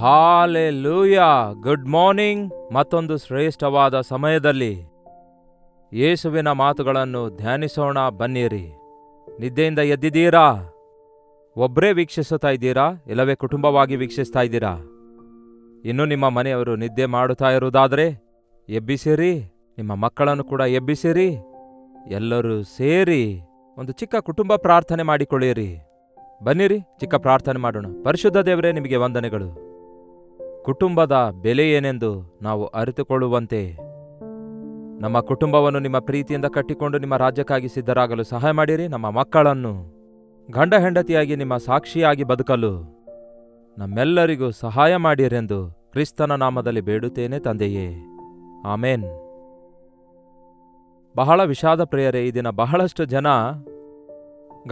Hallelujah. Good morning. ಮತ್ತೊಂದು ಶ್ರೇಷ್ಠವಾದ ಸಮಯದಲ್ಲಿ ಯೇಸುವಿನ ಮಾತುಗಳನ್ನು ಧ್ಯಾನಿಸೋಣ ಬನ್ನಿರಿ. ನಿದ್ದೆಯಿಂದ ಎದ್ದಿದ್ದೀರಾ? ಒಬ್ಬರೇ ವೀಕ್ಷಿಸುತ್ತಾ ಇದ್ದೀರಾ, ಇಲ್ಲವೇ ಕುಟುಂಬವಾಗಿ ವೀಕ್ಷಿಸ್ತಾ ಇದ್ದೀರಾ? ಇನ್ನು ನಿಮ್ಮ ಮನೆಯವರು ನಿದ್ದೆ ಮಾಡುತ್ತಾ ಇರುವುದಾದರೆ ಎಬ್ಬಿಸಿರಿ, ನಿಮ್ಮ ಮಕ್ಕಳನ್ನು ಕೂಡ ಎಬ್ಬಿಸಿರಿ. ಎಲ್ಲರೂ ಸೇರಿ ಒಂದು ಚಿಕ್ಕ ಕುಟುಂಬ ಪ್ರಾರ್ಥನೆ ಮಾಡಿಕೊಳ್ಳಿರಿ. ಬನ್ನಿರಿ, ಚಿಕ್ಕ ಪ್ರಾರ್ಥನೆ ಮಾಡೋಣ. ಪರಿಶುದ್ಧ ದೇವರೇ, ನಿಮಗೆ ವಂದನೆಗಳು. ಕುಟುಂಬದ ಬೆಲೆ ಏನೆಂದು ನಾವು ಅರಿತುಕೊಳ್ಳುವಂತೆ ನಮ್ಮ ಕುಟುಂಬವನ್ನು ನಿಮ್ಮ ಪ್ರೀತಿಯಿಂದ ಕಟ್ಟಿಕೊಂಡು ನಿಮ್ಮ ರಾಜ್ಯಕ್ಕಾಗಿ ಸಿದ್ಧರಾಗಲು ಸಹಾಯ ಮಾಡಿರಿ. ನಮ್ಮ ಮಕ್ಕಳನ್ನು ಗಂಡ ಹೆಂಡತಿಯಾಗಿ ನಿಮ್ಮ ಸಾಕ್ಷಿಯಾಗಿ ಬದುಕಲು ನಮ್ಮೆಲ್ಲರಿಗೂ ಸಹಾಯ ಮಾಡಿರೆಂದು ಕ್ರಿಸ್ತನ ನಾಮದಲ್ಲಿ ಬೇಡುತ್ತೇನೆ ತಂದೆಯೇ, ಆಮೇನ್. ಬಹಳ ವಿಷಾದ ಪ್ರಿಯರೇ, ಈ ದಿನ ಬಹಳಷ್ಟು ಜನ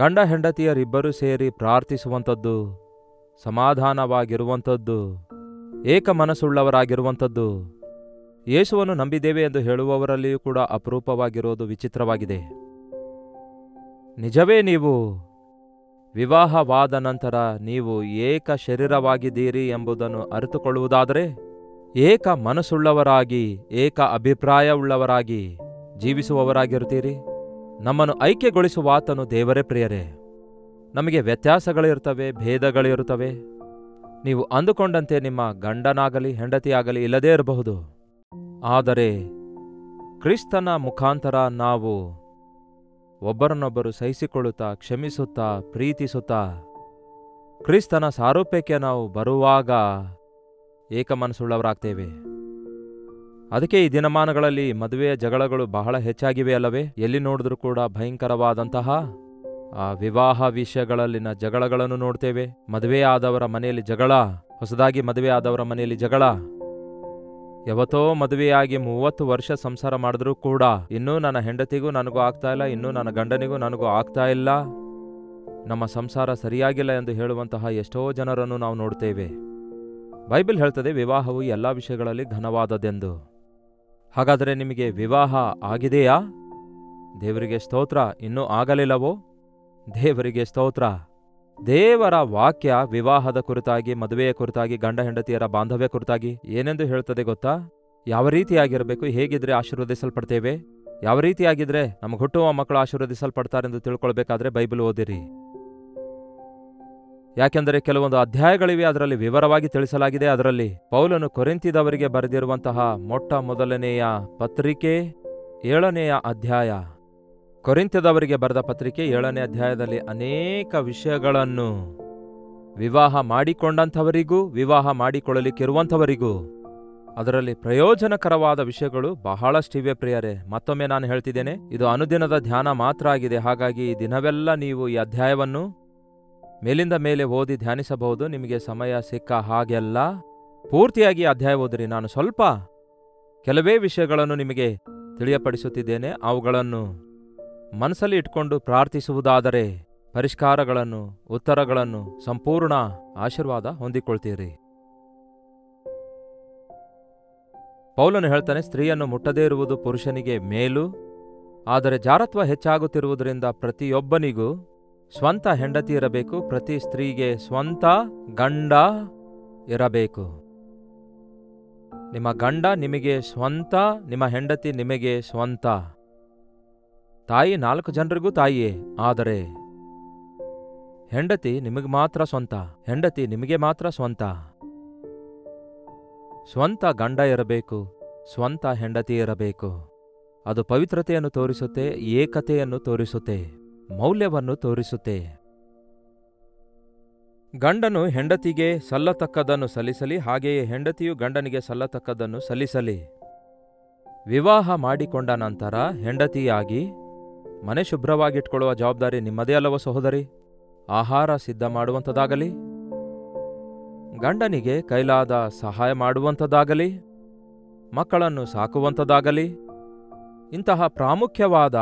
ಗಂಡ ಹೆಂಡತಿಯರಿಬ್ಬರೂ ಸೇರಿ ಪ್ರಾರ್ಥಿಸುವಂಥದ್ದು, ಸಮಾಧಾನವಾಗಿರುವಂಥದ್ದು, ಏಕ ಮನಸ್ಸುಳ್ಳವರಾಗಿರುವಂಥದ್ದು, ಯೇಸುವನ್ನು ನಂಬಿದ್ದೇವೆ ಎಂದು ಹೇಳುವವರಲ್ಲಿಯೂ ಕೂಡ ಅಪರೂಪವಾಗಿರೋದು ವಿಚಿತ್ರವಾಗಿದೆ. ನಿಜವೇ ನೀವು ವಿವಾಹವಾದ ನಂತರ ನೀವು ಏಕ ಶರೀರವಾಗಿದ್ದೀರಿ ಎಂಬುದನ್ನು ಅರಿತುಕೊಳ್ಳುವುದಾದರೆ ಏಕ ಮನಸ್ಸುಳ್ಳವರಾಗಿ, ಏಕ ಅಭಿಪ್ರಾಯವುಳ್ಳವರಾಗಿ ಜೀವಿಸುವವರಾಗಿರುತ್ತೀರಿ. ನಮ್ಮನ್ನು ಐಕ್ಯಗೊಳಿಸುವ ಆತನು ದೇವರೇ ಪ್ರಿಯರೇ. ನಮಗೆ ವ್ಯತ್ಯಾಸಗಳಿರುತ್ತವೆ, ಭೇದಗಳಿರುತ್ತವೆ. ನೀವು ಅಂದುಕೊಂಡಂತೆ ನಿಮ್ಮ ಗಂಡನಾಗಲಿ ಹೆಂಡತಿಯಾಗಲಿ ಇಲ್ಲದೇ ಇರಬಹುದು. ಆದರೆ ಕ್ರಿಸ್ತನ ಮುಖಾಂತರ ನಾವು ಒಬ್ಬರನ್ನೊಬ್ಬರು ಸಹಿಸಿಕೊಳ್ಳುತ್ತಾ, ಕ್ಷಮಿಸುತ್ತಾ, ಪ್ರೀತಿಸುತ್ತಾ ಕ್ರಿಸ್ತನ ಸಾರೂಪ್ಯಕ್ಕೆ ನಾವು ಬರುವಾಗ ಏಕ ಮನಸ್ಸುಳ್ಳವರಾಗ್ತೇವೆ. ಅದಕ್ಕೆ ಈ ದಿನಮಾನಗಳಲ್ಲಿ ಮದುವೆಯ ಜಗಳಗಳು ಬಹಳ ಹೆಚ್ಚಾಗಿವೆ ಅಲ್ಲವೇ? ಎಲ್ಲಿ ನೋಡಿದ್ರೂ ಕೂಡ ಭಯಂಕರವಾದಂತಹ ಆ ವಿವಾಹ ವಿಷಯಗಳಲ್ಲಿನ ಜಗಳಗಳನ್ನು ನೋಡ್ತೇವೆ. ಮದುವೆ ಆದವರ ಮನೆಯಲ್ಲಿ ಜಗಳ, ಹೊಸದಾಗಿ ಮದುವೆ ಆದವರ ಮನೆಯಲ್ಲಿ ಜಗಳ. ಯಾವತ್ತೋ ಮದುವೆಯಾಗಿ 30 ವರ್ಷ ಸಂಸಾರ ಮಾಡಿದ್ರೂ ಕೂಡ ಇನ್ನೂ ನನ್ನ ಹೆಂಡತಿಗೂ ನನಗೂ ಆಗ್ತಾ ಇಲ್ಲ, ಇನ್ನೂ ನನ್ನ ಗಂಡನಿಗೂ ನನಗೂ ಆಗ್ತಾ ಇಲ್ಲ, ನಮ್ಮ ಸಂಸಾರ ಸರಿಯಾಗಿಲ್ಲ ಎಂದು ಹೇಳುವಂತಹ ಎಷ್ಟೋ ಜನರನ್ನು ನಾವು ನೋಡ್ತೇವೆ. ಬೈಬಲ್ ಹೇಳ್ತದೆ ವಿವಾಹವು ಎಲ್ಲ ವಿಷಯಗಳಲ್ಲಿ ಘನವಾದದ್ದೆಂದು. ಹಾಗಾದರೆ ನಿಮಗೆ ವಿವಾಹ ಆಗಿದೆಯಾ? ದೇವರಿಗೆ ಸ್ತೋತ್ರ. ಇನ್ನೂ ಆಗಲಿಲ್ಲವೋ? ದೇವರಿಗೆ ಸ್ತೋತ್ರ. ದೇವರ ವಾಕ್ಯ ವಿವಾಹದ ಕುರಿತಾಗಿ, ಮದುವೆಯ ಕುರಿತಾಗಿ, ಗಂಡ ಹೆಂಡತಿಯರ ಬಾಂಧವ್ಯ ಕುರಿತಾಗಿ ಏನೆಂದು ಹೇಳ್ತದೆ ಗೊತ್ತಾ? ಯಾವ ರೀತಿಯಾಗಿರಬೇಕು, ಹೇಗಿದ್ರೆ ಆಶೀರ್ವದಿಸಲ್ಪಡ್ತೇವೆ, ಯಾವ ರೀತಿಯಾಗಿದ್ರೆ ನಮಗೆ ಹುಟ್ಟುವ ಮಕ್ಕಳು ಆಶೀರ್ವದಿಸಲ್ಪಡ್ತಾರೆಂದು ತಿಳ್ಕೊಳ್ಬೇಕಾದ್ರೆ ಬೈಬಲ್ ಓದಿರಿ. ಯಾಕೆಂದರೆ ಕೆಲವೊಂದು ಅಧ್ಯಾಯಗಳಿವೆ, ಅದರಲ್ಲಿ ವಿವರವಾಗಿ ತಿಳಿಸಲಾಗಿದೆ. ಅದರಲ್ಲಿ ಪೌಲನು ಕೊರಿಂಥದವರಿಗೆ ಬರೆದಿರುವಂತಹ ಮೊಟ್ಟ ಮೊದಲನೆಯ ಪತ್ರಿಕೆ 7ನೆಯ ಅಧ್ಯಾಯ, ಕೊರಿಂಥದವರಿಗೆ ಬರೆದ ಪತ್ರಿಕೆ 7ನೇ ಅಧ್ಯಾಯದಲ್ಲಿ ಅನೇಕ ವಿಷಯಗಳನ್ನು ವಿವಾಹ ಮಾಡಿಕೊಂಡಂಥವರಿಗೂ ವಿವಾಹ ಮಾಡಿಕೊಳ್ಳಲಿಕ್ಕಿರುವಂಥವರಿಗೂ ಅದರಲ್ಲಿ ಪ್ರಯೋಜನಕರವಾದ ವಿಷಯಗಳು ಬಹಳಷ್ಟಿವೆ ಪ್ರಿಯರೇ. ಮತ್ತೊಮ್ಮೆ ನಾನು ಹೇಳ್ತಿದ್ದೇನೆ, ಇದು ಅನುದಿನದ ಧ್ಯಾನ ಮಾತ್ರ ಆಗಿದೆ. ಹಾಗಾಗಿ ಈ ದಿನವೆಲ್ಲ ನೀವು ಈ ಅಧ್ಯಾಯವನ್ನು ಮೇಲಿಂದ ಮೇಲೆ ಓದಿ ಧ್ಯಾನಿಸಬಹುದು. ನಿಮಗೆ ಸಮಯ ಸಿಕ್ಕ ಹಾಗೆಲ್ಲ ಪೂರ್ತಿಯಾಗಿ ಅಧ್ಯಾಯ ಓದಿರಿ. ನಾನು ಸ್ವಲ್ಪ ಕೆಲವೇ ವಿಷಯಗಳನ್ನು ನಿಮಗೆ ತಿಳಿಯಪಡಿಸುತ್ತಿದ್ದೇನೆ. ಅವುಗಳನ್ನು ಮನಸ್ಸಲ್ಲಿ ಇಟ್ಕೊಂಡು ಪ್ರಾರ್ಥಿಸುವುದಾದರೆ ಪರಿಷ್ಕಾರಗಳನ್ನು, ಉತ್ತರಗಳನ್ನು, ಸಂಪೂರ್ಣ ಆಶೀರ್ವಾದ ಹೊಂದಿಕೊಳ್ತೀರಿ. ಪೌಲನು ಹೇಳ್ತಾನೆ, ಸ್ತ್ರೀಯನ್ನು ಮುಟ್ಟದೇ ಇರುವುದು ಪುರುಷನಿಗೆ ಮೇಲು. ಆದರೆ ಜಾರತ್ವ ಹೆಚ್ಚಾಗುತ್ತಿರುವುದರಿಂದ ಪ್ರತಿಯೊಬ್ಬನಿಗೂ ಸ್ವಂತ ಹೆಂಡತಿ ಇರಬೇಕು, ಪ್ರತಿ ಸ್ತ್ರೀಗೆ ಸ್ವಂತ ಗಂಡ ಇರಬೇಕು. ನಿಮ್ಮ ಗಂಡ ನಿಮಗೆ ಸ್ವಂತ, ನಿಮ್ಮ ಹೆಂಡತಿ ನಿಮಗೆ ಸ್ವಂತ. ತಾಯಿ 4 ಜನರಿಗೂ ತಾಯಿಯೇ, ಆದರೆ ಹೆಂಡತಿ ನಿಮಗೆ ಮಾತ್ರ ಸ್ವಂತ, ಹೆಂಡತಿ ನಿಮಗೆ ಮಾತ್ರ ಸ್ವಂತ. ಸ್ವಂತ ಗಂಡ ಇರಬೇಕು, ಸ್ವಂತ ಹೆಂಡತಿ ಇರಬೇಕು. ಅದು ಪವಿತ್ರತೆಯನ್ನು ತೋರಿಸುತ್ತೆ, ಏಕತೆಯನ್ನು ತೋರಿಸುತ್ತೆ, ಮೌಲ್ಯವನ್ನು ತೋರಿಸುತ್ತೆ. ಗಂಡನು ಹೆಂಡತಿಗೆ ಸಲ್ಲತಕ್ಕದ್ದನ್ನು ಸಲ್ಲಿಸಲಿ, ಹಾಗೆಯೇ ಹೆಂಡತಿಯು ಗಂಡನಿಗೆ ಸಲ್ಲತಕ್ಕದ್ದನ್ನು ಸಲ್ಲಿಸಲಿ. ವಿವಾಹ ಮಾಡಿಕೊಂಡ ನಂತರ ಹೆಂಡತಿಯಾಗಿ ಮನೆ ಶುಭ್ರವಾಗಿಟ್ಕೊಳ್ಳುವ ಜವಾಬ್ದಾರಿ ನಿಮ್ಮದೇ ಅಲ್ಲವ ಸಹೋದರಿ? ಆಹಾರ ಸಿದ್ಧ ಮಾಡುವಂಥದ್ದಾಗಲಿ, ಗಂಡನಿಗೆ ಕೈಲಾದ ಸಹಾಯ ಮಾಡುವಂಥದ್ದಾಗಲಿ, ಮಕ್ಕಳನ್ನು ಸಾಕುವಂಥದ್ದಾಗಲಿ, ಇಂತಹ ಪ್ರಾಮುಖ್ಯವಾದ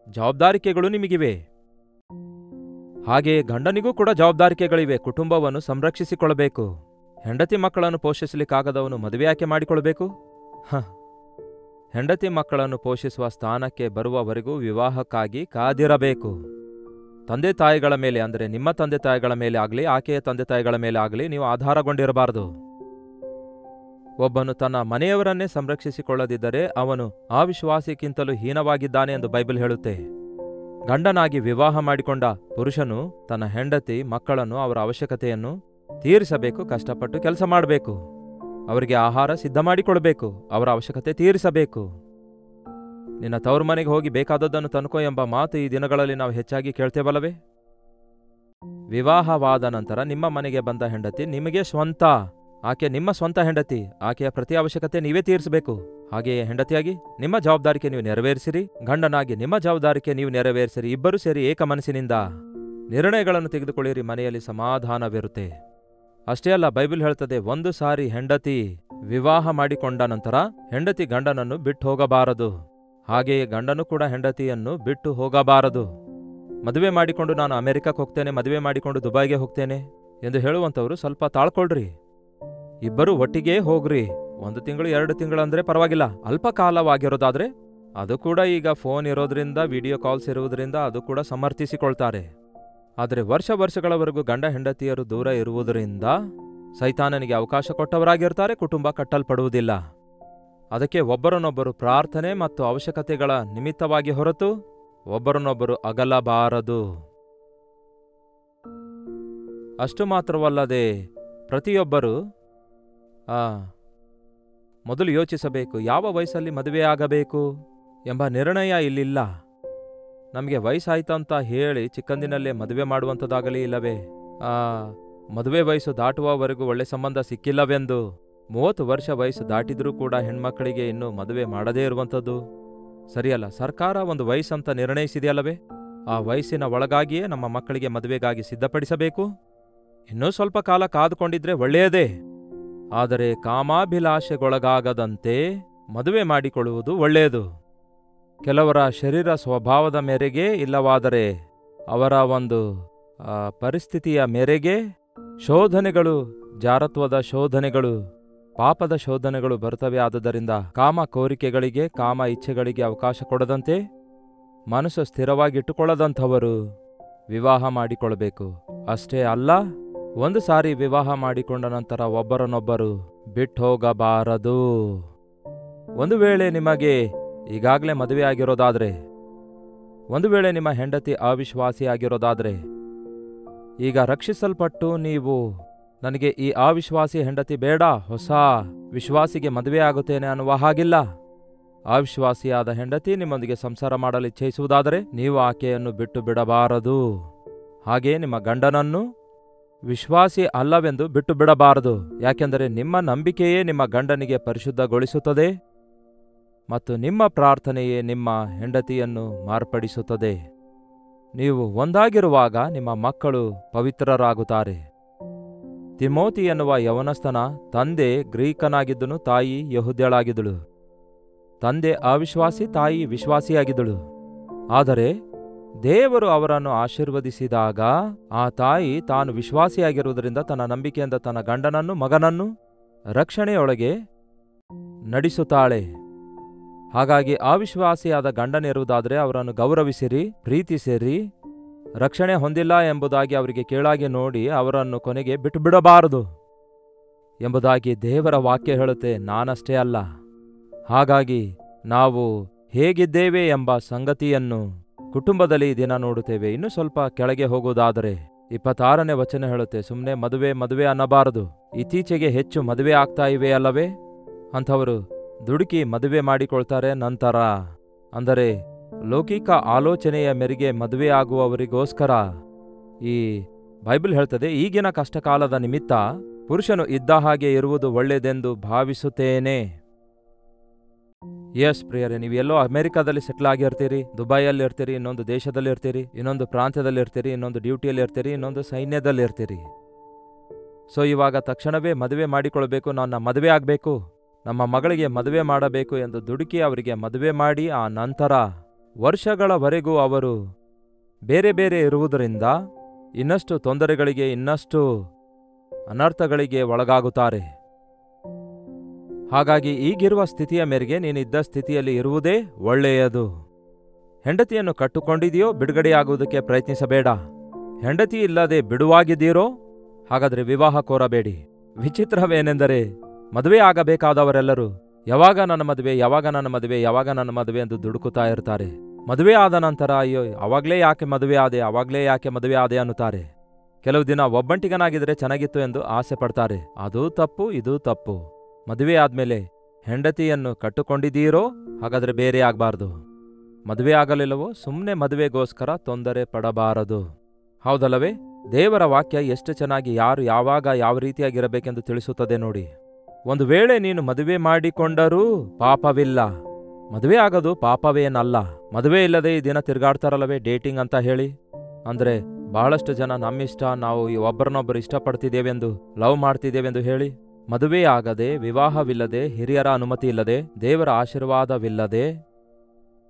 ಜವಾಬ್ದಾರಿಕೆಗಳು ನಿಮಗಿವೆ. ಹಾಗೆಯೇ ಗಂಡನಿಗೂ ಕೂಡ ಜವಾಬ್ದಾರಿಕೆಗಳಿವೆ. ಕುಟುಂಬವನ್ನು ಸಂರಕ್ಷಿಸಿಕೊಳ್ಳಬೇಕು. ಹೆಂಡತಿ ಮಕ್ಕಳನ್ನು ಪೋಷಿಸಲಿಕ್ಕಾಗದವನು ಮದುವೆ ಯಾಕೆ ಮಾಡಿಕೊಳ್ಬೇಕು? ಹೆಂಡತಿ ಮಕ್ಕಳನ್ನು ಪೋಷಿಸುವ ಸ್ಥಾನಕ್ಕೆ ಬರುವವರೆಗೂ ವಿವಾಹಕ್ಕಾಗಿ ಕಾದಿರಬೇಕು. ತಂದೆ ತಾಯಿಗಳ ಮೇಲೆ, ಅಂದರೆ ನಿಮ್ಮ ತಂದೆ ತಾಯಿಗಳ ಮೇಲೆ ಆಗಲಿ, ಆಕೆಯ ತಂದೆ ತಾಯಿಗಳ ಮೇಲೆ ಆಗಲಿ ನೀವು ಆಧಾರಗೊಂಡಿರಬಾರದು. ಒಬ್ಬನು ತನ್ನ ಮನೆಯವರನ್ನೇ ಸಂರಕ್ಷಿಸಿಕೊಳ್ಳದಿದ್ದರೆ ಅವನು ಅವಿಶ್ವಾಸಿಗಿಂತಲೂ ಹೀನವಾಗಿದ್ದಾನೆ ಎಂದು ಬೈಬಲ್ ಹೇಳುತ್ತೆ. ಗಂಡನಾಗಿ ವಿವಾಹ ಮಾಡಿಕೊಂಡ ಪುರುಷನು ತನ್ನ ಹೆಂಡತಿ ಮಕ್ಕಳನ್ನು ಅವರ ಅವಶ್ಯಕತೆಯನ್ನು ತೀರಿಸಬೇಕು, ಕಷ್ಟಪಟ್ಟು ಕೆಲಸ ಮಾಡಬೇಕು, ಅವರಿಗೆ ಆಹಾರ ಸಿದ್ಧ ಮಾಡಿಕೊಡಬೇಕು, ಅವರ ಅವಶ್ಯಕತೆ ತೀರಿಸಬೇಕು. ನಿನ್ನ ತವರು ಮನೆಗೆ ಹೋಗಿ ಬೇಕಾದದ್ದನ್ನು ತನ್ಕೋ ಎಂಬ ಮಾತು ಈ ದಿನಗಳಲ್ಲಿ ನಾವು ಹೆಚ್ಚಾಗಿ ಕೇಳ್ತೇವಲ್ಲವೇ? ವಿವಾಹವಾದ ನಂತರ ನಿಮ್ಮ ಮನೆಗೆ ಬಂದ ಹೆಂಡತಿ ನಿಮಗೆ ಸ್ವಂತ, ಆಕೆ ನಿಮ್ಮ ಸ್ವಂತ ಹೆಂಡತಿ, ಆಕೆಯ ಪ್ರತಿ ಅವಶ್ಯಕತೆ ನೀವೇ ತೀರಿಸಬೇಕು. ಹಾಗೆಯೇ ಹೆಂಡತಿಯಾಗಿ ನಿಮ್ಮ ಜವಾಬ್ದಾರಿಕೆ ನೀವು ನೆರವೇರಿಸಿರಿ, ಗಂಡನಾಗಿ ನಿಮ್ಮ ಜವಾಬ್ದಾರಿಕೆ ನೀವು ನೆರವೇರಿಸಿರಿ. ಇಬ್ಬರೂ ಸೇರಿ ಏಕ ಮನಸ್ಸಿನಿಂದ ನಿರ್ಣಯಗಳನ್ನು ತೆಗೆದುಕೊಳ್ಳಿರಿ, ಮನೆಯಲ್ಲಿ ಸಮಾಧಾನವಿರುತ್ತೆ. ಅಷ್ಟೇ ಅಲ್ಲ, ಬೈಬಲ್ ಹೇಳ್ತದೆ, ಒಂದು ಸಾರಿ ಹೆಂಡತಿ ವಿವಾಹ ಮಾಡಿಕೊಂಡ ನಂತರ ಹೆಂಡತಿ ಗಂಡನನ್ನು ಬಿಟ್ಟು ಹೋಗಬಾರದು. ಹಾಗೆಯೇ ಗಂಡನು ಕೂಡ ಹೆಂಡತಿಯನ್ನು ಬಿಟ್ಟು ಹೋಗಬಾರದು. ಮದುವೆ ಮಾಡಿಕೊಂಡು ನಾನು ಅಮೆರಿಕಕ್ಕೆ ಹೋಗ್ತೇನೆ, ಮದುವೆ ಮಾಡಿಕೊಂಡು ದುಬೈಗೆ ಹೋಗ್ತೇನೆ ಎಂದು ಹೇಳುವಂಥವ್ರು ಸ್ವಲ್ಪ ತಾಳ್ಕೊಳ್ರಿ. ಇಬ್ಬರು ಒಟ್ಟಿಗೇ ಹೋಗ್ರಿ. 1 ತಿಂಗಳು 2 ತಿಂಗಳಂದ್ರೆ ಪರವಾಗಿಲ್ಲ. ಅಲ್ಪ ಕಾಲವಾಗಿರೋದಾದ್ರೆ ಅದು ಕೂಡ ಈಗ ಫೋನ್ ಇರೋದ್ರಿಂದ, ವಿಡಿಯೋ ಕಾಲ್ಸ್ ಇರುವುದರಿಂದ ಅದು ಕೂಡ ಸಮರ್ಥಿಸಿಕೊಳ್ತಾರೆ. ಆದರೆ ವರ್ಷಗಳವರೆಗೂ ಗಂಡ ಹೆಂಡತಿಯರು ದೂರ ಇರುವುದರಿಂದ ಸೈತಾನನಿಗೆ ಅವಕಾಶ ಕೊಟ್ಟವರಾಗಿರ್ತಾರೆ, ಕುಟುಂಬ ಕಟ್ಟಲ್ಪಡುವುದಿಲ್ಲ. ಅದಕ್ಕೆ ಒಬ್ಬರನ್ನೊಬ್ಬರು ಪ್ರಾರ್ಥನೆ ಮತ್ತು ಅವಶ್ಯಕತೆಗಳ ನಿಮಿತ್ತವಾಗಿ ಹೊರತು ಒಬ್ಬರನ್ನೊಬ್ಬರು ಅಗಲಬಾರದು. ಅಷ್ಟು ಮಾತ್ರವಲ್ಲದೆ ಪ್ರತಿಯೊಬ್ಬರು ಮೊದಲು ಯೋಚಿಸಬೇಕು, ಯಾವ ವಯಸ್ಸಲ್ಲಿ ಮದುವೆಯಾಗಬೇಕು ಎಂಬ ನಿರ್ಣಯ ಇಲ್ಲಿಲ್ಲ. ನಮಗೆ ವಯಸ್ಸಾಯ್ತಂತ ಹೇಳಿ ಚಿಕ್ಕಂದಿನಲ್ಲೇ ಮದುವೆ ಮಾಡುವಂಥದ್ದಾಗಲಿ, ಇಲ್ಲವೇ ಮದುವೆ ವಯಸ್ಸು ದಾಟುವವರೆಗೂ ಒಳ್ಳೆ ಸಂಬಂಧ ಸಿಕ್ಕಿಲ್ಲವೆಂದು 30 ವರ್ಷ ವಯಸ್ಸು ದಾಟಿದ್ರೂ ಕೂಡ ಹೆಣ್ಮಕ್ಕಳಿಗೆ ಇನ್ನೂ ಮದುವೆ ಮಾಡದೇ ಇರುವಂಥದ್ದು ಸರಿಯಲ್ಲ. ಸರ್ಕಾರ ಒಂದು ವಯಸ್ಸಂತ ನಿರ್ಣಯಿಸಿದೆಯಲ್ಲವೇ, ಆ ವಯಸ್ಸಿನ ಒಳಗಾಗಿಯೇ ನಮ್ಮ ಮಕ್ಕಳಿಗೆ ಮದುವೆಗಾಗಿ ಸಿದ್ಧಪಡಿಸಬೇಕು. ಇನ್ನೂ ಸ್ವಲ್ಪ ಕಾಲ ಕಾದುಕೊಂಡಿದ್ರೆ ಒಳ್ಳೆಯದೇ. ಆದರೆ ಕಾಮಾಭಿಲಾಷೆಗೊಳಗಾಗದಂತೆ ಮದುವೆ ಮಾಡಿಕೊಳ್ಳುವುದು ಒಳ್ಳೆಯದು. ಕೆಲವರ ಶರೀರ ಸ್ವಭಾವದ ಮೇರೆಗೆ, ಇಲ್ಲವಾದರೆ ಅವರ ಒಂದು ಪರಿಸ್ಥಿತಿಯ ಮೇರೆಗೆ ಶೋಧನೆಗಳು, ಜಾರತ್ವದ ಶೋಧನೆಗಳು, ಪಾಪದ ಶೋಧನೆಗಳು ಬರ್ತವೆ. ಆದುದರಿಂದ ಕಾಮ ಕೋರಿಕೆಗಳಿಗೆ, ಕಾಮ ಇಚ್ಛೆಗಳಿಗೆ ಅವಕಾಶ ಕೊಡದಂತೆ ಮನಸ್ಸು ಸ್ಥಿರವಾಗಿಟ್ಟುಕೊಳ್ಳದಂಥವರು ವಿವಾಹ ಮಾಡಿಕೊಳ್ಳಬೇಕು. ಅಷ್ಟೇ ಅಲ್ಲ, ಒಂದು ಸಾರಿ ವಿವಾಹ ಮಾಡಿಕೊಂಡ ನಂತರ ಒಬ್ಬರನ್ನೊಬ್ಬರು ಬಿಟ್ಟು ಹೋಗಬಾರದು. ಒಂದು ವೇಳೆ ನಿಮಗೆ ಈಗಾಗಲೇ ಮದುವೆ ಆಗಿರೋದಾದ್ರೆ, ಒಂದು ವೇಳೆ ನಿಮ್ಮ ಹೆಂಡತಿ ಅವಿಶ್ವಾಸಿಯಾಗಿರೋದಾದ್ರೆ, ಈಗ ರಕ್ಷಿಸಲ್ಪಟ್ಟು ನೀವು ನನಗೆ ಈ ಅವಿಶ್ವಾಸಿ ಹೆಂಡತಿ ಬೇಡ, ಹೊಸ ವಿಶ್ವಾಸಿಗೆ ಮದುವೆ ಆಗುತ್ತೇನೆ ಅನ್ನುವ ಹಾಗಿಲ್ಲ. ಅವಿಶ್ವಾಸಿಯಾದ ಹೆಂಡತಿ ನಿಮ್ಮೊಂದಿಗೆ ಸಂಸಾರ ಮಾಡಲು ಇಚ್ಛಿಸುವುದಾದರೆ ನೀವು ಆಕೆಯನ್ನು ಬಿಟ್ಟು ಬಿಡಬಾರದು. ಹಾಗೆಯೇ ನಿಮ್ಮ ಗಂಡನನ್ನು ವಿಶ್ವಾಸಿ ಅಲ್ಲವೆಂದು ಬಿಟ್ಟು ಬಿಡಬಾರದು. ಯಾಕೆಂದರೆ ನಿಮ್ಮ ನಂಬಿಕೆಯೇ ನಿಮ್ಮ ಗಂಡನಿಗೆ ಪರಿಶುದ್ಧಗೊಳಿಸುತ್ತದೆ ಮತ್ತು ನಿಮ್ಮ ಪ್ರಾರ್ಥನೆಯೇ ನಿಮ್ಮ ಹೆಂಡತಿಯನ್ನು ಮಾರ್ಪಡಿಸುತ್ತದೆ. ನೀವು ಒಂದಾಗಿರುವಾಗ ನಿಮ್ಮ ಮಕ್ಕಳು ಪವಿತ್ರರಾಗುತ್ತಾರೆ. ತಿಮೋತಿ ಎನ್ನುವ ಯವನಸ್ಥನ ತಂದೆ ಗ್ರೀಕನಾಗಿದ್ದನು, ತಾಯಿ ಯಹೂದ್ಯಳಾಗಿದ್ದಳು. ತಂದೆ ಅವಿಶ್ವಾಸಿ, ತಾಯಿ ವಿಶ್ವಾಸಿಯಾಗಿದ್ದಳು. ಆದರೆ ದೇವರು ಅವರನ್ನು ಆಶೀರ್ವದಿಸಿದಾಗ ಆ ತಾಯಿ ತಾನು ವಿಶ್ವಾಸಿಯಾಗಿರುವುದರಿಂದ ತನ್ನ ನಂಬಿಕೆಯಿಂದ ತನ್ನ ಗಂಡನನ್ನು, ಮಗನನ್ನು ರಕ್ಷಣೆಯೊಳಗೆ ನಡೆಸುತ್ತಾಳೆ. ಹಾಗಾಗಿ ಅವಿಶ್ವಾಸಿಯಾದ ಗಂಡನಿರುವುದಾದರೆ ಅವರನ್ನು ಗೌರವಿಸಿರಿ, ಪ್ರೀತಿಸಿರಿ. ರಕ್ಷಣೆ ಹೊಂದಿಲ್ಲ ಎಂಬುದಾಗಿ ಅವರಿಗೆ ಕೀಳಾಗಿ ನೋಡಿ ಅವರನ್ನು ಕೊನೆಗೆ ಬಿಟ್ಟು ಬಿಡಬಾರದು ಎಂಬುದಾಗಿ ದೇವರ ವಾಕ್ಯ ಹೇಳುತ್ತೆ, ನಾನಷ್ಟೇ ಅಲ್ಲ. ಹಾಗಾಗಿ ನಾವು ಹೇಗಿದ್ದೇವೆ ಎಂಬ ಸಂಗತಿಯನ್ನು ಕುಟುಂಬದಲ್ಲಿ ದಿನ ನೋಡುತ್ತೇವೆ. ಇನ್ನು ಸ್ವಲ್ಪ ಕೆಳಗೆ ಹೋಗುವುದಾದರೆ 26ನೇ ವಚನ ಹೇಳುತ್ತೆ, ಸುಮ್ಮನೆ ಮದುವೆ ಅನ್ನಬಾರದು. ಇತ್ತೀಚೆಗೆ ಹೆಚ್ಚು ಮದುವೆ ಆಗ್ತಾ ಇವೆ ಅಲ್ಲವೇ? ಅಂಥವರು ದುಡುಕಿ ಮದುವೆ ಮಾಡಿಕೊಳ್ತಾರೆ. ನಂತರ ಅಂದರೆ ಲೌಕಿಕ ಆಲೋಚನೆಯ ಮೇರೆಗೆ ಮದುವೆ ಆಗುವವರಿಗೋಸ್ಕರ ಈ ಬೈಬಲ್ ಹೇಳ್ತದೆ, ಈಗಿನ ಕಷ್ಟಕಾಲದ ನಿಮಿತ್ತ ಪುರುಷನು ಇದ್ದ ಹಾಗೆ ಇರುವುದು ಒಳ್ಳೆಯದೆಂದು ಭಾವಿಸುತ್ತೇನೆ. ಎಸ್ ಪ್ರಿಯರೇ, ನೀವು ಎಲ್ಲೋ ಅಮೆರಿಕಾದಲ್ಲಿ ಸೆಟ್ಲ್ ಆಗಿರ್ತೀರಿ, ದುಬೈಯಲ್ಲಿ ಇರ್ತೀರಿ, ಇನ್ನೊಂದು ದೇಶದಲ್ಲಿ ಇರ್ತೀರಿ, ಇನ್ನೊಂದು ಪ್ರಾಂತ್ಯದಲ್ಲಿ ಇರ್ತೀರಿ, ಇನ್ನೊಂದು ಡ್ಯೂಟಿಯಲ್ಲಿ ಇರ್ತೀರಿ, ಇನ್ನೊಂದು ಸೈನ್ಯದಲ್ಲಿ ಇರ್ತೀರಿ. ಸೊ ಇವಾಗ ತಕ್ಷಣವೇ ಮದುವೆ ಮಾಡಿಕೊಳ್ಬೇಕು, ನನ್ನ ಮದುವೆ ಆಗಬೇಕು, ನಮ್ಮ ಮಗಳಿಗೆ ಮದುವೆ ಮಾಡಬೇಕು ಎಂದು ದುಡುಕಿ ಅವರಿಗೆ ಮದುವೆ ಮಾಡಿ ಆ ನಂತರ ವರ್ಷಗಳವರೆಗೂ ಅವರು ಬೇರೆ ಬೇರೆ ಇರುವುದರಿಂದ ಇನ್ನಷ್ಟು ತೊಂದರೆಗಳಿಗೆ, ಇನ್ನಷ್ಟು ಅನರ್ಥಗಳಿಗೆ ಒಳಗಾಗುತ್ತಾರೆ. ಹಾಗಾಗಿ ಈಗಿರುವ ಸ್ಥಿತಿಯ ಮೇರೆಗೆ ನೀನಿದ್ದ ಸ್ಥಿತಿಯಲ್ಲಿ ಇರುವುದೇ ಒಳ್ಳೆಯದು. ಹೆಂಡತಿಯನ್ನು ಕಟ್ಟುಕೊಂಡಿದೆಯೋ ಬಿಡುಗಡೆಯಾಗುವುದಕ್ಕೆ ಪ್ರಯತ್ನಿಸಬೇಡ. ಹೆಂಡತಿ ಇಲ್ಲದೆ ಬಿಡುವಾಗಿದ್ದೀರೋ ಹಾಗಾದರೆ ವಿವಾಹ ಕೋರಬೇಡಿ. ವಿಚಿತ್ರವೇನೆಂದರೆ ಮದುವೆ ಆಗಬೇಕಾದವರೆಲ್ಲರೂ ಯಾವಾಗ ನನ್ನ ಮದುವೆ, ಯಾವಾಗ ನನ್ನ ಮದುವೆ, ಯಾವಾಗ ನನ್ನ ಮದುವೆ ಎಂದು ದುಡುಕುತ್ತಾ ಇರ್ತಾರೆ. ಮದುವೆ ಆದ ನಂತರ ಅಯ್ಯೋ ಅವಾಗ್ಲೇ ಯಾಕೆ ಮದುವೆ ಆದೆ, ಅವಾಗ್ಲೇ ಯಾಕೆ ಮದುವೆ ಆದೆ ಅನ್ನುತ್ತಾರೆ. ಕೆಲವು ದಿನ ಒಬ್ಬಂಟಿಗನಾಗಿದ್ರೆ ಚೆನ್ನಾಗಿತ್ತು ಎಂದು ಆಸೆ ಪಡ್ತಾರೆ. ಅದೂ ತಪ್ಪು, ಇದೂ ತಪ್ಪು. ಮದುವೆ ಆದ್ಮೇಲೆ ಹೆಂಡತಿಯನ್ನು ಕಟ್ಟುಕೊಂಡಿದ್ದೀರೋ ಹಾಗಾದ್ರೆ ಬೇರೆ ಆಗ್ಬಾರ್ದು. ಮದುವೆ ಆಗಲಿಲ್ಲವೋ ಸುಮ್ಮನೆ ಮದುವೆಗೋಸ್ಕರ ತೊಂದರೆ ಪಡಬಾರದು. ಹೌದಲ್ಲವೇ? ದೇವರ ವಾಕ್ಯ ಎಷ್ಟು ಚೆನ್ನಾಗಿ ಯಾರು ಯಾವಾಗ ಯಾವ ರೀತಿಯಾಗಿರಬೇಕೆಂದು ತಿಳಿಸುತ್ತದೆ ನೋಡಿ. ಒಂದು ವೇಳೆ ನೀನು ಮದುವೆ ಮಾಡಿಕೊಂಡರೂ ಪಾಪವಿಲ್ಲ. ಮದುವೆ ಆಗೋದು ಪಾಪವೇನಲ್ಲ. ಮದುವೆ ಇಲ್ಲದೆ ಈ ದಿನ ತಿರುಗಾಡ್ತಾರಲ್ಲವೇ ಡೇಟಿಂಗ್ ಅಂತ ಹೇಳಿ. ಅಂದ್ರೆ ಬಹಳಷ್ಟು ಜನ ನಮ್ಮಿಷ್ಟ, ನಾವು ಒಬ್ಬರನ್ನೊಬ್ಬರು ಇಷ್ಟಪಡ್ತಿದ್ದೇವೆಂದು, ಲವ್ ಮಾಡ್ತಿದ್ದೇವೆಂದು ಹೇಳಿ ಮದುವೆ ಆಗದೆ, ವಿವಾಹವಿಲ್ಲದೆ, ಹಿರಿಯರ ಅನುಮತಿ ಇಲ್ಲದೆ, ದೇವರ ಆಶೀರ್ವಾದವಿಲ್ಲದೆ,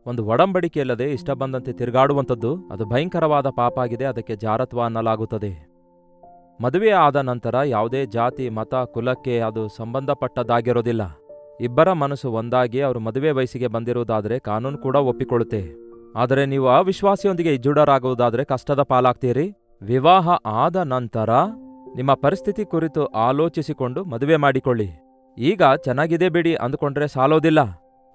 ಒಂದು ಒಡಂಬಡಿಕೆ ಇಲ್ಲದೆ ಇಷ್ಟ ಬಂದಂತೆ ತಿರುಗಾಡುವಂಥದ್ದು ಅದು ಭಯಂಕರವಾದ ಪಾಪ ಆಗಿದೆ. ಅದಕ್ಕೆ ಜಾರತ್ವ ಅನ್ನಲಾಗುತ್ತದೆ. ಮದುವೆ ಆದ ನಂತರ ಯಾವುದೇ ಜಾತಿ, ಮತ, ಕುಲಕ್ಕೆ ಅದು ಸಂಬಂಧಪಟ್ಟದ್ದಾಗಿರೋದಿಲ್ಲ. ಇಬ್ಬರ ಮನಸ್ಸು ಒಂದಾಗಿ ಅವರು ಮದುವೆ ವಯಸ್ಸಿಗೆ ಬಂದಿರುವುದಾದರೆ ಕಾನೂನು ಕೂಡ ಒಪ್ಪಿಕೊಳ್ಳುತ್ತೆ. ಆದರೆ ನೀವು ಅವಿಶ್ವಾಸಿಯೊಂದಿಗೆ ಇಜ್ಜುಡರಾಗುವುದಾದರೆ ಕಷ್ಟದ ಪಾಲಾಗ್ತೀರಿ. ವಿವಾಹ ಆದ ನಂತರ ನಿಮ್ಮ ಪರಿಸ್ಥಿತಿ ಕುರಿತು ಆಲೋಚಿಸಿಕೊಂಡು ಮದುವೆ ಮಾಡಿಕೊಳ್ಳಿ. ಈಗ ಚೆನ್ನಾಗಿದೆ ಬಿಡಿ ಅಂದುಕೊಂಡ್ರೆ ಸಾಲೋದಿಲ್ಲ.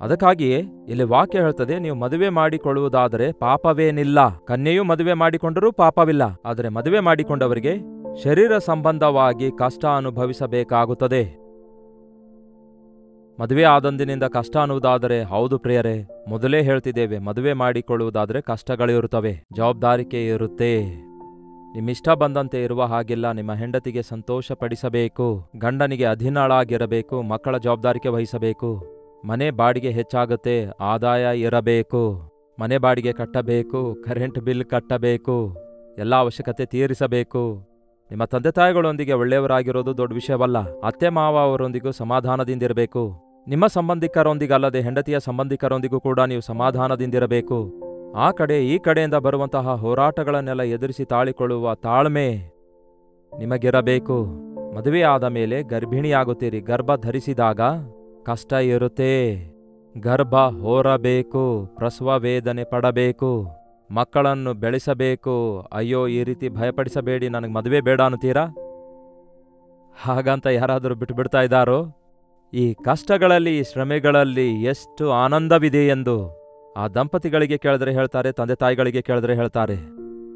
ಅದಕ್ಕಾಗಿಯೇ ಇಲ್ಲಿ ವಾಕ್ಯ ಹೇಳ್ತದೆ, ನೀವು ಮದುವೆ ಮಾಡಿಕೊಳ್ಳುವುದಾದರೆ ಪಾಪವೇನಿಲ್ಲ. ಕನ್ಯೆಯೂ ಮದುವೆ ಮಾಡಿಕೊಂಡರೂ ಪಾಪವಿಲ್ಲ. ಆದರೆ ಮದುವೆ ಮಾಡಿಕೊಂಡವರಿಗೆ ಶರೀರ ಸಂಬಂಧವಾಗಿ ಕಷ್ಟ ಅನುಭವಿಸಬೇಕಾಗುತ್ತದೆ. ಮದುವೆ ಆದಂದಿನಿಂದ ಕಷ್ಟ ಅನ್ನುವುದಾದರೆ ಹೌದು ಪ್ರಿಯರೇ, ಮೊದಲೇ ಹೇಳ್ತಿದ್ದೇವೆ, ಮದುವೆ ಮಾಡಿಕೊಳ್ಳುವುದಾದರೆ ಕಷ್ಟಗಳಿರುತ್ತವೆ, ಜವಾಬ್ದಾರಿಕೆ ಇರುತ್ತೆ. ನಿಮ್ಮಿಷ್ಟ ಬಂದಂತೆ ಇರುವ ಹಾಗಿಲ್ಲ. ನಿಮ್ಮ ಹೆಂಡತಿಗೆ ಸಂತೋಷ ಪಡಿಸಬೇಕು, ಗಂಡನಿಗೆ ಅಧೀನಳಾಗಿರಬೇಕು, ಮಕ್ಕಳ ಜವಾಬ್ದಾರಿಕೆ ವಹಿಸಬೇಕು. ಮನೆ ಬಾಡಿಗೆ ಹೆಚ್ಚಾಗುತ್ತೆ, ಆದಾಯ ಇರಬೇಕು. ಮನೆ ಬಾಡಿಗೆ ಕಟ್ಟಬೇಕು, ಕರೆಂಟ್ ಬಿಲ್ ಕಟ್ಟಬೇಕು, ಎಲ್ಲ ಅವಶ್ಯಕತೆ ತೀರಿಸಬೇಕು. ನಿಮ್ಮ ತಂದೆ ತಾಯಿಗಳೊಂದಿಗೆ ಒಳ್ಳೆಯವರಾಗಿರೋದು ದೊಡ್ಡ ವಿಷಯವಲ್ಲ. ಅತ್ತೆ ಮಾವ ಅವರೊಂದಿಗೂ ಸಮಾಧಾನದಿಂದಿರಬೇಕು. ನಿಮ್ಮ ಸಂಬಂಧಿಕರೊಂದಿಗಲ್ಲದೆ ಹೆಂಡತಿಯ ಸಂಬಂಧಿಕರೊಂದಿಗೂ ಕೂಡ ನೀವು ಸಮಾಧಾನದಿಂದಿರಬೇಕು. ಆ ಕಡೆ ಈ ಕಡೆಯಿಂದ ಬರುವಂತಹ ಹೋರಾಟಗಳನ್ನೆಲ್ಲ ಎದುರಿಸಿ ತಾಳಿಕೊಳ್ಳುವ ತಾಳ್ಮೆ ನಿಮಗಿರಬೇಕು. ಮದುವೆ ಆದ ಮೇಲೆ ಗರ್ಭಿಣಿಯಾಗುತ್ತೀರಿ. ಗರ್ಭ ಧರಿಸಿದಾಗ ಕಷ್ಟ ಇರುತ್ತೆ. ಗರ್ಭ ಹೊರಬೇಕು, ಪ್ರಸವ ವೇದನೆ ಪಡಬೇಕು, ಮಕ್ಕಳನ್ನು ಬೆಳೆಸಬೇಕು. ಅಯ್ಯೋ ಈ ರೀತಿ ಭಯಪಡಿಸಬೇಡಿ, ನನಗೆ ಮದುವೆ ಬೇಡ ಅನ್ನುತ್ತೀರಾ? ಹಾಗಂತ ಯಾರಾದರೂ ಬಿಟ್ಟುಬಿಡ್ತಾ ಇದ್ದಾರೋ? ಈ ಕಷ್ಟಗಳಲ್ಲಿ, ಈ ಶ್ರಮೆಗಳಲ್ಲಿ ಎಷ್ಟು ಆನಂದವಿದೆ ಎಂದು ಆ ದಂಪತಿಗಳಿಗೆ ಕೇಳಿದ್ರೆ ಹೇಳ್ತಾರೆ, ತಂದೆ ತಾಯಿಗಳಿಗೆ ಕೇಳಿದ್ರೆ ಹೇಳ್ತಾರೆ.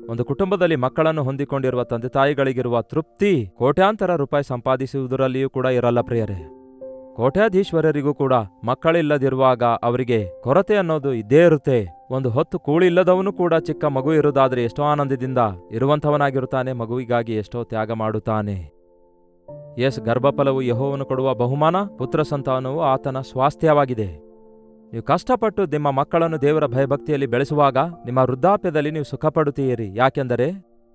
ಒಂದು ಕುಟುಂಬದಲ್ಲಿ ಮಕ್ಕಳನ್ನು ಹೊಂದಿಕೊಂಡಿರುವ ತಂದೆ ತಾಯಿಗಳಿಗಿರುವ ತೃಪ್ತಿ ಕೋಟ್ಯಾಂತರ ರೂಪಾಯಿ ಸಂಪಾದಿಸುವುದರಲ್ಲಿಯೂ ಕೂಡ ಇರಲ್ಲ ಪ್ರಿಯರೇ. ಕೋಟ್ಯಾಧೀಶ್ವರರಿಗೂ ಕೂಡ ಮಕ್ಕಳಿಲ್ಲದಿರುವಾಗ ಅವರಿಗೆ ಕೊರತೆ ಅನ್ನೋದು ಇದ್ದೇ ಇರುತ್ತೆ. ಒಂದು ಹೊತ್ತು ಕೂಳಿಲ್ಲದವನು ಕೂಡ ಚಿಕ್ಕ ಮಗು ಇರುವುದಾದ್ರೆ ಎಷ್ಟೋ ಆನಂದದಿಂದ ಇರುವಂಥವನಾಗಿರುತ್ತಾನೆ. ಮಗುವಿಗಾಗಿ ಎಷ್ಟೋ ತ್ಯಾಗ ಮಾಡುತ್ತಾನೆ. ಗರ್ಭಫಲವು ಯೆಹೋವನು ಕೊಡುವ ಬಹುಮಾನ, ಪುತ್ರ ಸಂತಾನವು ಆತನ ಸ್ವಾಸ್ಥ್ಯವಾಗಿದೆ. ನೀವು ಕಷ್ಟಪಟ್ಟು ನಿಮ್ಮ ಮಕ್ಕಳನ್ನು ದೇವರ ಭಯಭಕ್ತಿಯಲ್ಲಿ ಬೆಳೆಸುವಾಗ ನಿಮ್ಮ ವೃದ್ಧಾಪ್ಯದಲ್ಲಿ ನೀವು ಸುಖಪಡುತ್ತೀರಿ. ಯಾಕೆಂದರೆ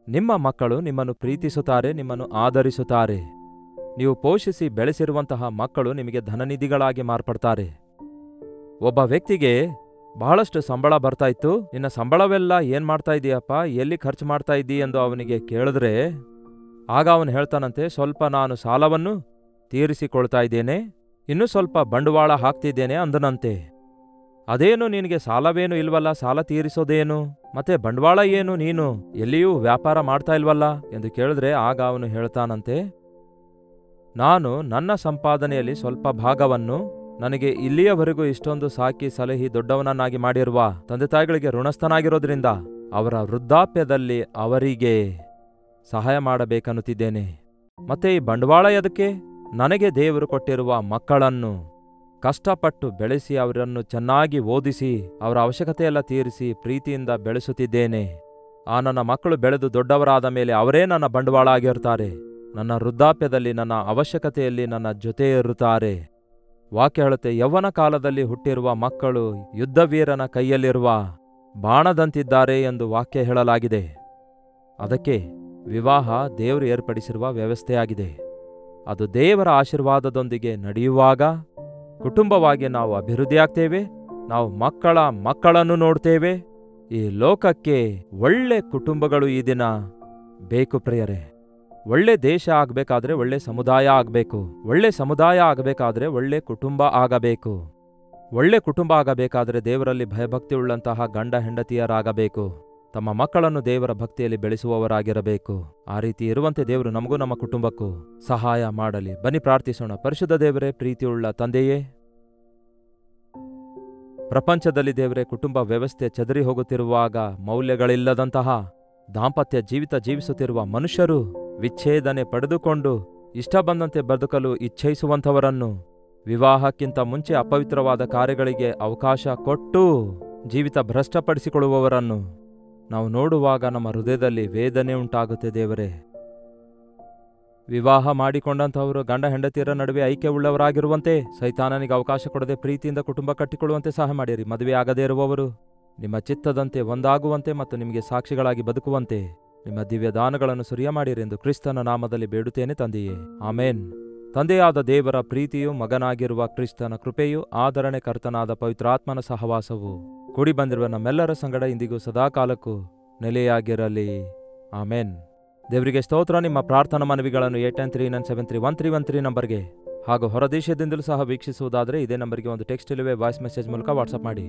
ನಿಮ್ಮ ಮಕ್ಕಳು ನಿಮ್ಮನ್ನು ಪ್ರೀತಿಸುತ್ತಾರೆ, ನಿಮ್ಮನ್ನು ಆದರಿಸುತ್ತಾರೆ. ನೀವು ಪೋಷಿಸಿ ಬೆಳೆಸಿರುವಂತಹ ಮಕ್ಕಳು ನಿಮಗೆ ಧನನಿಧಿಗಳಾಗಿ ಮಾರ್ಪಡ್ತಾರೆ. ಒಬ್ಬ ವ್ಯಕ್ತಿಗೆ ಬಹಳಷ್ಟು ಸಂಬಳ ಬರ್ತಾ ಇತ್ತು. ನಿನ್ನ ಸಂಬಳವೆಲ್ಲ ಏನ್ ಮಾಡ್ತಾ ಇದೀಯಪ್ಪ, ಎಲ್ಲಿ ಖರ್ಚು ಮಾಡ್ತಾ ಇದ್ದೀ ಎಂದು ಅವನಿಗೆ ಕೇಳಿದ್ರೆ ಆಗ ಅವನು ಹೇಳ್ತಾನಂತೆ, ಸ್ವಲ್ಪ ನಾನು ಸಾಲವನ್ನು ತೀರಿಸಿಕೊಳ್ತಾ ಇದ್ದೇನೆ, ಇನ್ನೂ ಸ್ವಲ್ಪ ಬಂಡವಾಳ ಹಾಕ್ತಿದ್ದೇನೆ ಅಂದನಂತೆ. ಅದೇನು ನಿನಗೆ ಸಾಲವೇನು ಇಲ್ವಲ್ಲ, ಸಾಲ ತೀರಿಸೋದೇನು, ಮತ್ತೆ ಬಂಡವಾಳ ಏನು, ನೀನು ಎಲ್ಲಿಯೂ ವ್ಯಾಪಾರ ಮಾಡ್ತಾ ಇಲ್ವಲ್ಲ ಎಂದು ಕೇಳಿದ್ರೆ ಆಗ ಅವನು ಹೇಳ್ತಾನಂತೆ, ನಾನು ನನ್ನ ಸಂಪಾದನೆಯಲ್ಲಿ ಸ್ವಲ್ಪ ಭಾಗವನ್ನು ನನಗೆ ಇಲ್ಲಿಯವರೆಗೂ ಇಷ್ಟೊಂದು ಸಾಕಿ ಸಲಹಿ ದೊಡ್ಡವನನ್ನಾಗಿ ಮಾಡಿರುವ ತಂದೆ ತಾಯಿಗಳಿಗೆ ಋಣಸ್ಥನಾಗಿರೋದ್ರಿಂದ ಅವರ ವೃದ್ಧಾಪ್ಯದಲ್ಲಿ ಅವರಿಗೆ ಸಹಾಯ ಮಾಡಬೇಕನ್ನುತ್ತಿದ್ದೇನೆ. ಮತ್ತೆ ಈ ಬಂಡವಾಳ ಎದಕ್ಕೆ? ನನಗೆ ದೇವರು ಕೊಟ್ಟಿರುವ ಮಕ್ಕಳನ್ನು ಕಷ್ಟಪಟ್ಟು ಬೆಳೆಸಿ ಅವರನ್ನು ಚೆನ್ನಾಗಿ ಓದಿಸಿ ಅವರ ಅವಶ್ಯಕತೆಯೆಲ್ಲ ತೀರಿಸಿ ಪ್ರೀತಿಯಿಂದ ಬೆಳೆಸುತ್ತಿದ್ದೇನೆ. ಆ ನನ್ನ ಮಕ್ಕಳು ಬೆಳೆದು ದೊಡ್ಡವರಾದ ಮೇಲೆ ಅವರೇ ನನ್ನ ಬಂಡವಾಳ ಆಗಿರ್ತಾರೆ. ನನ್ನ ವೃದ್ಧಾಪ್ಯದಲ್ಲಿ ನನ್ನ ಅವಶ್ಯಕತೆಯಲ್ಲಿ ನನ್ನ ಜೊತೆ ಇರುತ್ತಾರೆ. ವಾಕ್ಯ ಹೇಳುತ್ತೆ, ಯೌವನ ಕಾಲದಲ್ಲಿ ಹುಟ್ಟಿರುವ ಮಕ್ಕಳು ಯುದ್ಧವೀರನ ಕೈಯಲ್ಲಿರುವ ಬಾಣದಂತಿದ್ದಾರೆ ಎಂದು ವಾಕ್ಯ ಹೇಳಲಾಗಿದೆ. ಅದಕ್ಕೆ ವಿವಾಹ ದೇವರು ಏರ್ಪಡಿಸಿರುವ ವ್ಯವಸ್ಥೆಯಾಗಿದೆ. ಅದು ದೇವರ ಆಶೀರ್ವಾದದೊಂದಿಗೆ ನಡೆಯುವಾಗ ಕುಟುಂಬವಾಗಿ ನಾವು ಅಭಿವೃದ್ಧಿಯಾಗ್ತೇವೆ. ನಾವು ಮಕ್ಕಳನ್ನು ನೋಡ್ತೇವೆ. ಈ ಲೋಕಕ್ಕೆ ಒಳ್ಳೆ ಕುಟುಂಬಗಳು ಈ ದಿನ ಬೇಕು ಪ್ರಿಯರೇ. ಒಳ್ಳೆ ದೇಶ ಆಗಬೇಕಾದ್ರೆ ಒಳ್ಳೆ ಸಮುದಾಯ ಆಗಬೇಕು. ಒಳ್ಳೆ ಸಮುದಾಯ ಆಗಬೇಕಾದ್ರೆ ಒಳ್ಳೆ ಕುಟುಂಬ ಆಗಬೇಕು. ಒಳ್ಳೆ ಕುಟುಂಬ ಆಗಬೇಕಾದ್ರೆ ದೇವರಲ್ಲಿ ಭಯಭಕ್ತಿ ಉಳ್ಳಂತಹ ಗಂಡ ಹೆಂಡತಿಯರಾಗಬೇಕು. ತಮ್ಮ ಮಕ್ಕಳನ್ನು ದೇವರ ಭಕ್ತಿಯಲ್ಲಿ ಬೆಳೆಸುವವರಾಗಿರಬೇಕು. ಆ ರೀತಿ ಇರುವಂತೆ ದೇವರು ನಮಗೂ ನಮ್ಮ ಕುಟುಂಬಕ್ಕೂ ಸಹಾಯ ಮಾಡಲಿ. ಬನ್ನಿ ಪ್ರಾರ್ಥಿಸೋಣ. ಪರಿಶುದ್ಧ ದೇವರೇ, ಪ್ರೀತಿಯುಳ್ಳ ತಂದೆಯೇ, ಪ್ರಪಂಚದಲ್ಲಿ ದೇವರೇ ಕುಟುಂಬ ವ್ಯವಸ್ಥೆ ಚದರಿ ಹೋಗುತ್ತಿರುವಾಗ ಮೌಲ್ಯಗಳಿಲ್ಲದಂತಹ ದಾಂಪತ್ಯ ಜೀವಿತ ಜೀವಿಸುತ್ತಿರುವ ಮನುಷ್ಯರು ವಿಚ್ಛೇದನೆ ಪಡೆದುಕೊಂಡು ಇಷ್ಟ ಬಂದಂತೆ ಬದುಕಲು ಇಚ್ಛಯಿಸುವಂಥವರನ್ನು, ವಿವಾಹಕ್ಕಿಂತ ಮುಂಚೆ ಅಪವಿತ್ರವಾದ ಕಾರ್ಯಗಳಿಗೆ ಅವಕಾಶ ಕೊಟ್ಟು ಜೀವಿತ ಭ್ರಷ್ಟಪಡಿಸಿಕೊಳ್ಳುವವರನ್ನು ನಾವು ನೋಡುವಾಗ ನಮ್ಮ ಹೃದಯದಲ್ಲಿ ವೇದನೆ ಉಂಟಾಗುತ್ತೆ ದೇವರೇ. ವಿವಾಹ ಮಾಡಿಕೊಂಡಂಥವರು ಗಂಡ ಹೆಂಡತಿಯರ ನಡುವೆ ಐಕ್ಯವುಳ್ಳವರಾಗಿರುವಂತೆ, ಸೈತಾನನಿಗೆ ಅವಕಾಶ ಕೊಡದೆ ಪ್ರೀತಿಯಿಂದ ಕುಟುಂಬ ಕಟ್ಟಿಕೊಳ್ಳುವಂತೆ ಸಹಾಯ ಮಾಡಿರಿ. ಮದುವೆ ಆಗದೇ ಇರುವವರು ನಿಮ್ಮ ಚಿತ್ತದಂತೆ ಒಂದಾಗುವಂತೆ ಮತ್ತು ನಿಮಗೆ ಸಾಕ್ಷಿಗಳಾಗಿ ಬದುಕುವಂತೆ ನಿಮ್ಮ ದಿವ್ಯ ದಾನಗಳನ್ನು ಸುರಿಯ ಮಾಡಿರೆಂದು ಕ್ರಿಸ್ತನ ನಾಮದಲ್ಲಿ ಬೇಡುತ್ತೇನೆ ತಂದೆಯೇ, ಆಮೇನ್. ತಂದೆಯಾದ ದೇವರ ಪ್ರೀತಿಯು, ಮಗನಾಗಿರುವ ಕ್ರಿಸ್ತನ ಕೃಪೆಯು, ಆದರಣೆ ಕರ್ತನಾದ ಪವಿತ್ರಾತ್ಮನ ಸಹವಾಸವು ಕೂಡಿ ಬಂದಿರುವ ನಮ್ಮೆಲ್ಲರ ಸಂಗಡ ಇಂದಿಗೂ ಸದಾಕಾಲಕ್ಕೂ ನೆಲೆಯಾಗಿರಲಿ. ಆಮೇನ್. ದೇವರಿಗೆ ಸ್ತೋತ್ರ. ನಿಮ್ಮ ಪ್ರಾರ್ಥನಾ ಮನವಿಗಳನ್ನು 8939731313 ನಂಬರ್ಗೆ ಹಾಗೂ ಹೊರದೇಶದಿಂದಲೂ ಸಹ ವೀಕ್ಷಿಸುವುದಾದರೆ ಇದೇ ನಂಬರ್ಗೆ ಒಂದು ಟೆಕ್ಸ್ಟ್ ಇಲ್ಲವೇ ವಾಯ್ಸ್ ಮೆಸೇಜ್ ಮೂಲಕ ವಾಟ್ಸಪ್ ಮಾಡಿ.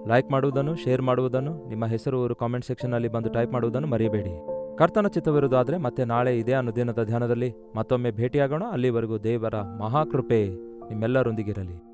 ಲೈಕ್ ಮಾಡುವುದನ್ನು, ಶೇರ್ ಮಾಡುವುದನ್ನು, ನಿಮ್ಮ ಹೆಸರು ಊರು ಕಾಮೆಂಟ್ ಸೆಕ್ಷನ್ನಲ್ಲಿ ಬಂದು ಟೈಪ್ ಮಾಡುವುದನ್ನು ಮರೆಯಬೇಡಿ. ಕರ್ತನ ಚಿತ್ತವಿರುವುದಾದರೆ ಮತ್ತೆ ನಾಳೆ ಇದೇ ಅನುದಿನದ ಧ್ಯಾನದಲ್ಲಿ ಮತ್ತೊಮ್ಮೆ ಭೇಟಿಯಾಗೋಣ. ಅಲ್ಲಿವರೆಗೂ ದೇವರ ಮಹಾಕೃಪೆ ನಿಮ್ಮೆಲ್ಲರೊಂದಿಗಿರಲಿ.